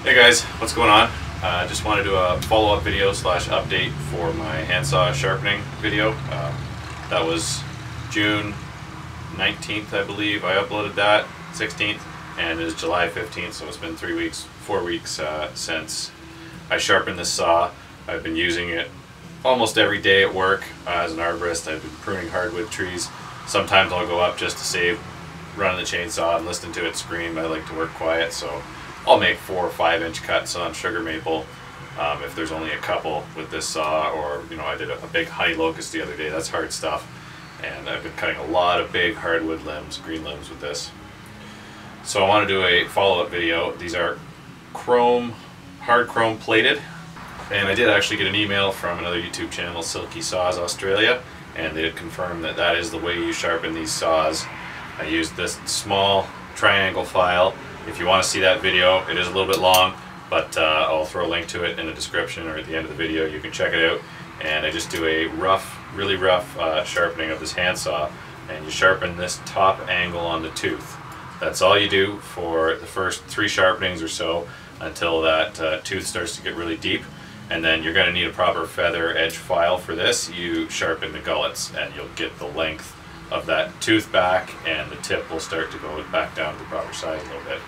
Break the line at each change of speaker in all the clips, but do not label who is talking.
Hey guys, what's going on? Just want to do a follow-up video slash update for my handsaw sharpening video. That was June 19th, I believe. I uploaded that, 16th, and it is July 15th, so it's been 4 weeks since I sharpened this saw. I've been using it almost every day at work as an arborist. I've been pruning hardwood trees. Sometimes I'll go up just to save running the chainsaw and listening to it scream. I like to work quiet, so I'll make 4 or 5 inch cuts on sugar maple if there's only a couple with this saw, or I did a big honey locust the other day. That's hard stuff, and I've been cutting a lot of big hardwood limbs, green limbs with this. So I want to do a follow-up video. These are hard chrome plated, and I did actually get an email from another YouTube channel, Silky Saws Australia, and they did confirm that that is the way you sharpen these saws. I used this small triangle file. If you want to see that video, it is a little bit long, but I'll throw a link to it in the description or at the end of the video. You can check it out. And I just do a really rough sharpening of this handsaw, and you sharpen this top angle on the tooth. That's all you do for the first 3 sharpenings or so until that tooth starts to get really deep. And then you're going to need a proper feather edge file for this. You sharpen the gullets and you'll get the length of that tooth back, and the tip will start to go back down to the proper size a little bit.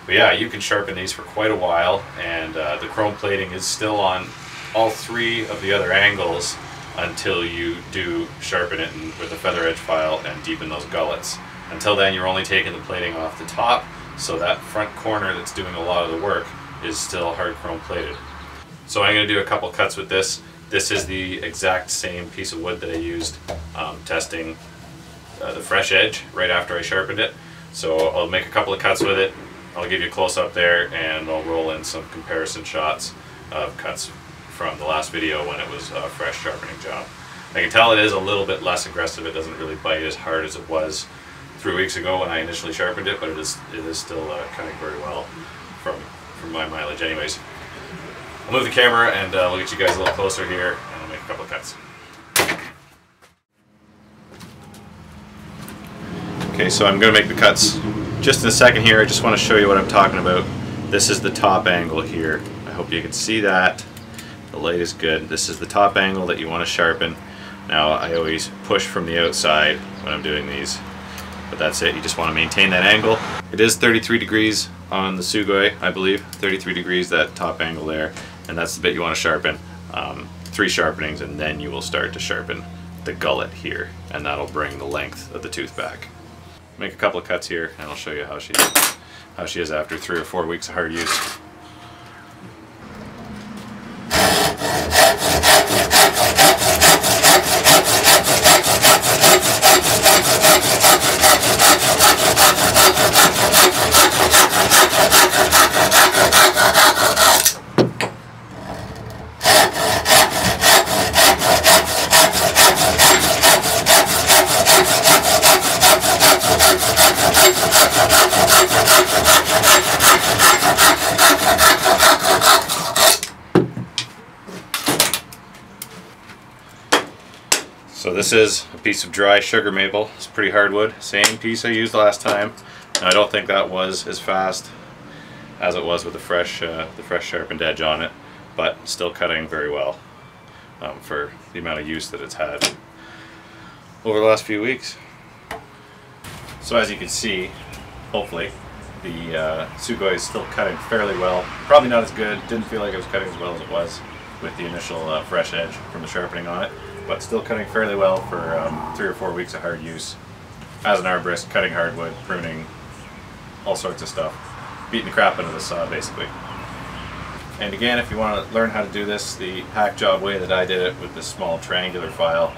But yeah, you can sharpen these for quite a while, and the chrome plating is still on all 3 of the other angles until you do sharpen it with a feather edge file and deepen those gullets. Until then, you're only taking the plating off the top, so that front corner that's doing a lot of the work is still hard chrome plated. So I'm going to do a couple cuts with this. This is the exact same piece of wood that I used testing the fresh edge right after I sharpened it. So I'll make a couple of cuts with it. I'll give you a close-up there, and I'll roll in some comparison shots of cuts from the last video when it was a fresh sharpening job. I can tell it is a little bit less aggressive. It doesn't really bite as hard as it was 3 weeks ago when I initially sharpened it, but it is still cutting very well from my mileage anyways. I'll move the camera and we'll get you guys a little closer here, and I'll make a couple of cuts. Okay, so I'm going to make the cuts just in a second here. I just want to show you what I'm talking about. This is the top angle here. I hope you can see that. The light is good. This is the top angle that you want to sharpen. Now, I always push from the outside when I'm doing these, but that's it. You just want to maintain that angle. It is 33 degrees on the Sugoi, I believe. 33 degrees, that top angle there, and that's the bit you want to sharpen. 3 sharpenings, and then you will start to sharpen the gullet here, and that'll bring the length of the tooth back. Make a couple of cuts here, and I'll show you how she is after 3 or 4 weeks of hard use. So this is a piece of dry sugar maple. It's pretty hardwood. Same piece I used last time. Now, I don't think that was as fast as it was with the fresh sharpened edge on it, but still cutting very well for the amount of use that it's had over the last few weeks. So as you can see, hopefully, the Sugoi is still cutting fairly well. Probably not as good. Didn't feel like it was cutting as well as it was with the initial fresh edge from the sharpening on it, but still cutting fairly well for 3 or 4 weeks of hard use. As an arborist, cutting hardwood, pruning, all sorts of stuff. Beating the crap out of the saw, basically. And again, if you want to learn how to do this the hack job way that I did it with this small triangular file,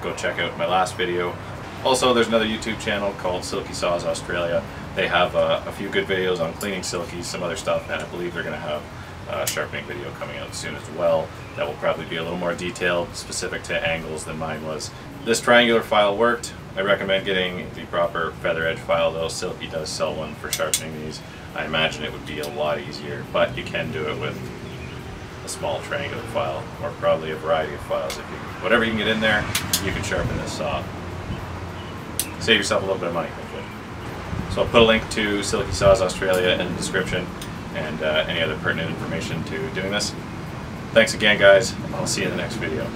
go check out my last video. Also, there's another YouTube channel called Silky Saws Australia. They have a few good videos on cleaning silkies, some other stuff, and I believe they're going to have a sharpening video coming out soon as well. That will probably be a little more detailed, specific to angles than mine was. This triangular file worked. I recommend getting the proper feather edge file though. Silky does sell one for sharpening these. I imagine it would be a lot easier, but you can do it with a small triangular file, or probably a variety of files. Whatever you can get in there, you can sharpen this saw. Save yourself a little bit of money, hopefully. So I'll put a link to Silky Saws Australia in the description. and any other pertinent information to doing this. Thanks again, guys. I'll see you in the next video.